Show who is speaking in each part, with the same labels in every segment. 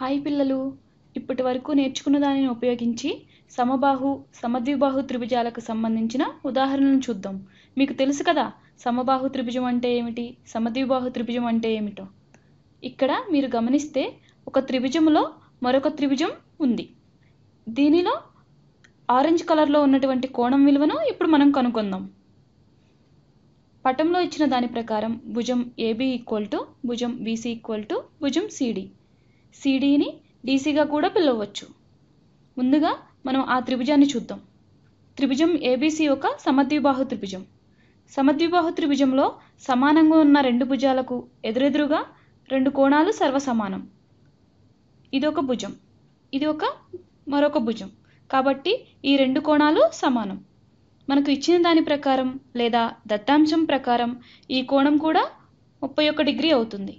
Speaker 1: Hi పిల్లలు, ఇప్పటి వరకు నేర్చుకున్న దానిని ఉపయోగించి సమబాహు సమద్విబాహు త్రిభుజాలకు సంబంధించిన ఉదాహరణలను చూద్దాం. మీకు తెలుసు కదా సమబాహు త్రిభుజం అంటే ఏమిటి, సమద్విబాహు త్రిభుజం అంటే ఏమిటో. ఇక్కడ మీరు గమనిస్తే ఒక త్రిభుజంలో మరొక త్రిభుజం ఉంది. దీనిలో ఆరెంజ్ కలర్లో ఉన్నటువంటి కోణం విలువను ఇప్పుడు మనం కనుక్కుందాం. పటంలో ఇచ్చిన దాని ప్రకారం భుజం AB = భుజం BC = భుజం CD. CDని DCగా కూడా పిలవచ్చు. ముందుగా మనం ఆ త్రిభుజాన్ని చూద్దాం. త్రిభుజం ABC ఒక సమద్విబాహు త్రిభుజం. సమద్విబాహు త్రిభుజంలో సమానంగా ఉన్న రెండు భుజాలకు ఎదురెదురుగా రెండు కోణాలు సర్వసమానం. ఇది ఒక భుజం, ఇది మరొక భుజం. కాబట్టి ఈ రెండు కోణాలు సమానం. మనకు ఇచ్చిన దాని ప్రకారం లేదా దత్తాంశం ప్రకారం ఈ కోణం కూడా 31 డిగ్రీ అవుతుంది.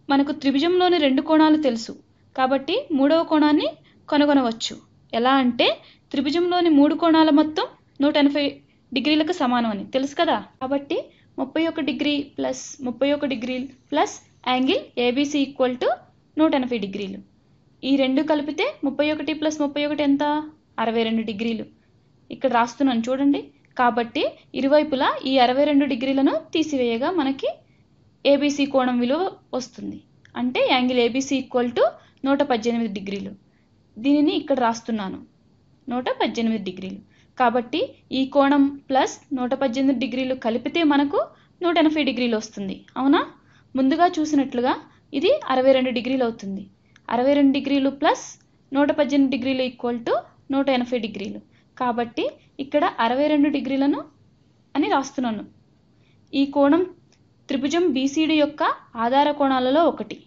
Speaker 1: మనకు త్రిభుజంలోని రెండు కోణాలు తెలుసు కాబట్టి మూడవ కోణాన్ని కనుగొనవచ్చు. ఎలా అంటే త్రిభుజంలోని మూడు కోణాల మొత్తం 180 డిగ్రీలకు సమానం అని తెలుసు కదా. కాబట్టి 31 degree plus 31 degree plus angle ABC = 180 డిగ్రీలు. ఈ రెండు కలిపితే 31 ప్లస్ 31 ఎంత? 62 డిగ్రీలు. ఇక్కడ రాస్తున్నాను చూడండి. కాబట్టి ఇరువైపులా ఈ 62 డిగ్రీలను తీసివేయగా మనకి ABC కోణం విలువ వస్తుంది. అంటే యాంగిల్ ABC = 118 డిగ్రీలు. దీనిని ఇక్కడ రాస్తున్నాను 118 డిగ్రీలు. కాబట్టి ఈ కోణం ప్లస్ 118 డిగ్రీలు కలిపితే మనకు 180 డిగ్రీలు వస్తుంది. అవునా? ముందుగా చూసినట్లుగా ఇది 62 డిగ్రీలు అవుతుంది. 62 డిగ్రీలు ప్లస్ 118 డిగ్రీలు = 180 డిగ్రీలు. కాబట్టి ఇక్కడ 62 డిగ్రీలను అని రాస్తున్నాను. ఈ కోణం త్రిభుజం BCD యొక్క ఆధార కోణాలలో ఒకటి.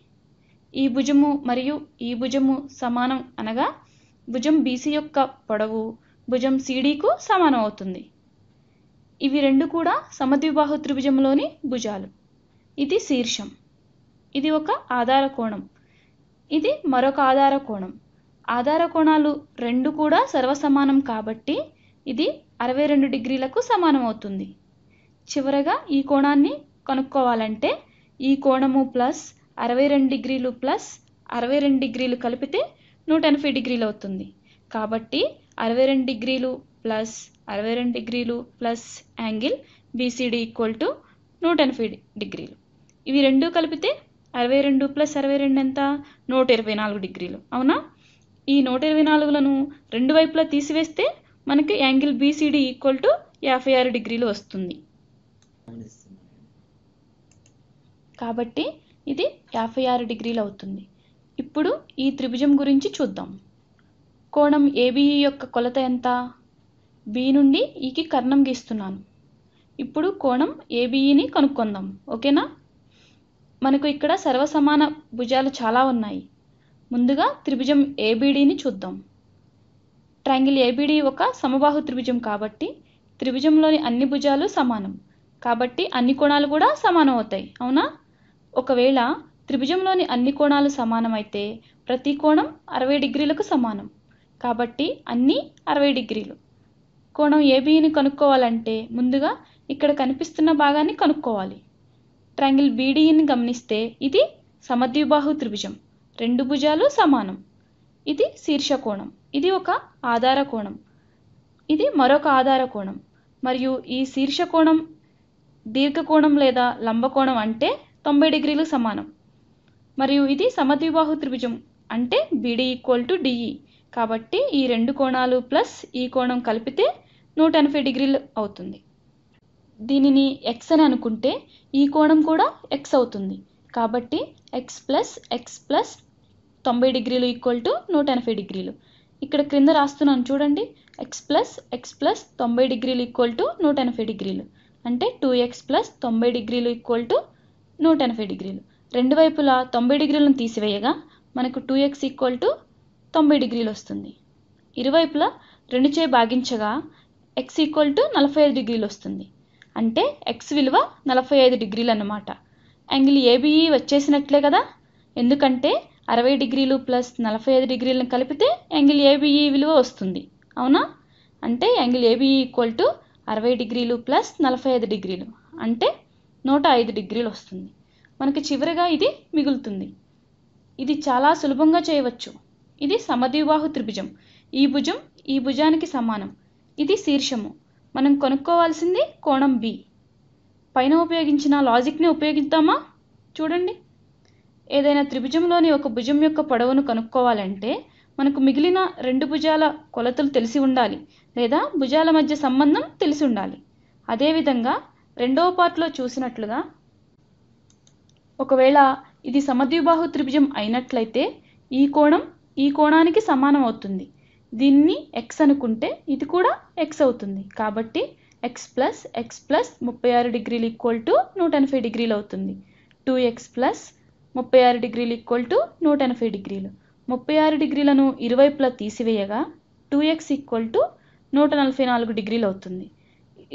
Speaker 1: ఈ భుజము మరియు ఈ భుజము సమానం అనగా భుజం BC యొక్క పొడవు భుజం CDకు సమానం అవుతుంది. ఇవి రెండు కూడా సమద్విబాహు త్రిభుజంలోని భుజాలు. ఇది శీర్షం, ఇది ఒక ఆధార కోణం, ఇది మరొక ఆధార కోణం. ఆధార కోణాలు రెండు కూడా సర్వసమానం కాబట్టి ఇది 62 డిగ్రీలకు సమానం అవుతుంది. చివరగా ఈ కోణాన్ని కనుక్కోవాలంటే ఈ కోణము ప్లస్ 62 డిగ్రీలు ప్లస్ 62 డిగ్రీలు కలిపితే 180 డిగ్రీలు అవుతుంది. కాబట్టి 62 డిగ్రీలు ప్లస్ 62 డిగ్రీలు ప్లస్ యాంగిల్ BCD = 180 డిగ్రీలు. ఇవి రెండు కలిపితే 62 ప్లస్ 62 ఎంత? 124 డిగ్రీలు. అవునా? ఈ 124లను రెండు వైపులా తీసివేస్తే మనకి యాంగిల్ BCD = 56 డిగ్రీలు వస్తుంది. కాబట్టి ఇది 56 డిగ్రీలు అవుతుంది. ఇప్పుడు ఈ త్రిభుజం గురించి చూద్దాం. కోణం ABE యొక్క కొలత ఎంత? B నుండి Eకి కర్ణం గీస్తున్నాను. ఇప్పుడు కోణం ABEని కనుక్కుందాం. ఓకేనా? మనకు ఇక్కడ సర్వసమాన భుజాలు చాలా ఉన్నాయి. ముందుగా త్రిభుజం ABDని చూద్దాం. ట్రయాంగిల్ ABD ఒక సమబాహు త్రిభుజం కాబట్టి త్రిభుజంలోని అన్ని భుజాలు సమానం. కాబట్టి అన్ని కోణాలు కూడా సమానం అవుతాయి. అవునా? ఒకవేళ త్రిభుజంలోని అన్ని కోణాలు సమానమైతే ప్రతి కోణం 60 డిగ్రీలకు సమానం. కాబట్టి అన్నీ 60 డిగ్రీలు. కోణం ABని కనుక్కోవాలంటే ముందుగా ఇక్కడ కనిపిస్తున్న భాగాన్ని కనుక్కోవాలి. ట్రయాంగిల్ BDని గమనిస్తే ఇది సమద్విబాహు త్రిభుజం. రెండు భుజాలు సమానం. ఇది శీర్ష కోణం, ఇది ఒక ఆధార కోణం, ఇది మరొక ఆధార కోణం. మరియు ఈ శీర్ష కోణం దీర్ఘకోణం లేదా లంబకోణం అంటే 90 డిగ్రీలు సమానం. మరియు ఇది సమద్విబాహు త్రిభుజం అంటే BD = DE. కాబట్టి ఈ రెండు కోణాలు ప్లస్ ఈ కోణం కలిపితే 180 డిగ్రీలు అవుతుంది. దీనిని X అని అనుకుంటే ఈ కోణం కూడా X అవుతుంది. కాబట్టి X ప్లస్ 90 డిగ్రీలు = 180 డిగ్రీలు. ఇక్కడ క్రింద రాస్తున్నాను చూడండి. X ప్లస్ 90 డిగ్రీలు = 180 డిగ్రీలు. అంటే 2X ప్లస్ 90 డిగ్రీలు = 180 డిగ్రీలు. రెండు వైపులా 90 డిగ్రీలను తీసివేయగా మనకు 2X = 90 డిగ్రీలు వస్తుంది. ఇరువైపులా 2చే భాగించగా X = 45 డిగ్రీలు వస్తుంది. అంటే X విలువ 45 డిగ్రీలు అన్నమాట. యాంగిల్ ABE వచ్చేసినట్లే కదా. ఎందుకంటే 60 డిగ్రీలు ప్లస్ 45 డిగ్రీలను కలిపితే యాంగిల్ ABE విలువ వస్తుంది. అవునా? అంటే యాంగిల్ ABE = 60 డిగ్రీలు ప్లస్ 45 డిగ్రీలు అంటే 105 డిగ్రీలు వస్తుంది. మనకి చివరిగా ఇది మిగులుతుంది. ఇది చాలా సులభంగా చేయవచ్చు. ఇది సమద్విబాహు త్రిభుజం. ఈ భుజం ఈ భుజానికి సమానం. ఇది శీర్షము. మనం కనుక్కోవాల్సింది కోణం బి. పైన ఉపయోగించిన లాజిక్ని ఉపయోగిద్దామా? చూడండి, ఏదైనా త్రిభుజంలోని ఒక భుజం యొక్క పొడవును కనుక్కోవాలంటే మనకు మిగిలిన రెండు భుజాల కొలతలు తెలిసి ఉండాలి, లేదా భుజాల మధ్య సంబంధం తెలిసి ఉండాలి. అదేవిధంగా రెండవ పార్ట్లో చూసినట్లుగా ఒకవేళ ఇది సమద్విబాహు త్రిభుజం అయినట్లయితే ఈ కోణం ఈ కోణానికి సమానం అవుతుంది. దీన్ని x అనుకుంటే ఇది కూడా x అవుతుంది. కాబట్టి x ప్లస్ 36 డిగ్రీలు ఈక్వల్ టు 180 డిగ్రీలు అవుతుంది. 2x ప్లస్ 36 డిగ్రీలు ఈక్వల్ టు 180 డిగ్రీలు. 36 డిగ్రీలను ఇరువైపులా తీసివేయగా 2x ఈక్వల్ టు 144 డిగ్రీలు అవుతుంది.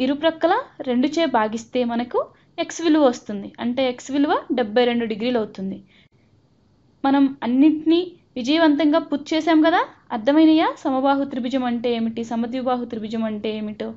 Speaker 1: ఇరుప్రక్కల 2చే భాగిస్తే మనకు x విలువ వస్తుంది. అంటే x విలువ 72 డిగ్రీలు అవుతుంది. మనం అన్నింటినీ విజయవంతంగా పూర్తి చేసాం కదా. అర్థమైనయా సమబాహు త్రిభుజం అంటే ఏమిటి, సమద్విబాహు త్రిభుజం అంటే ఏమిటో?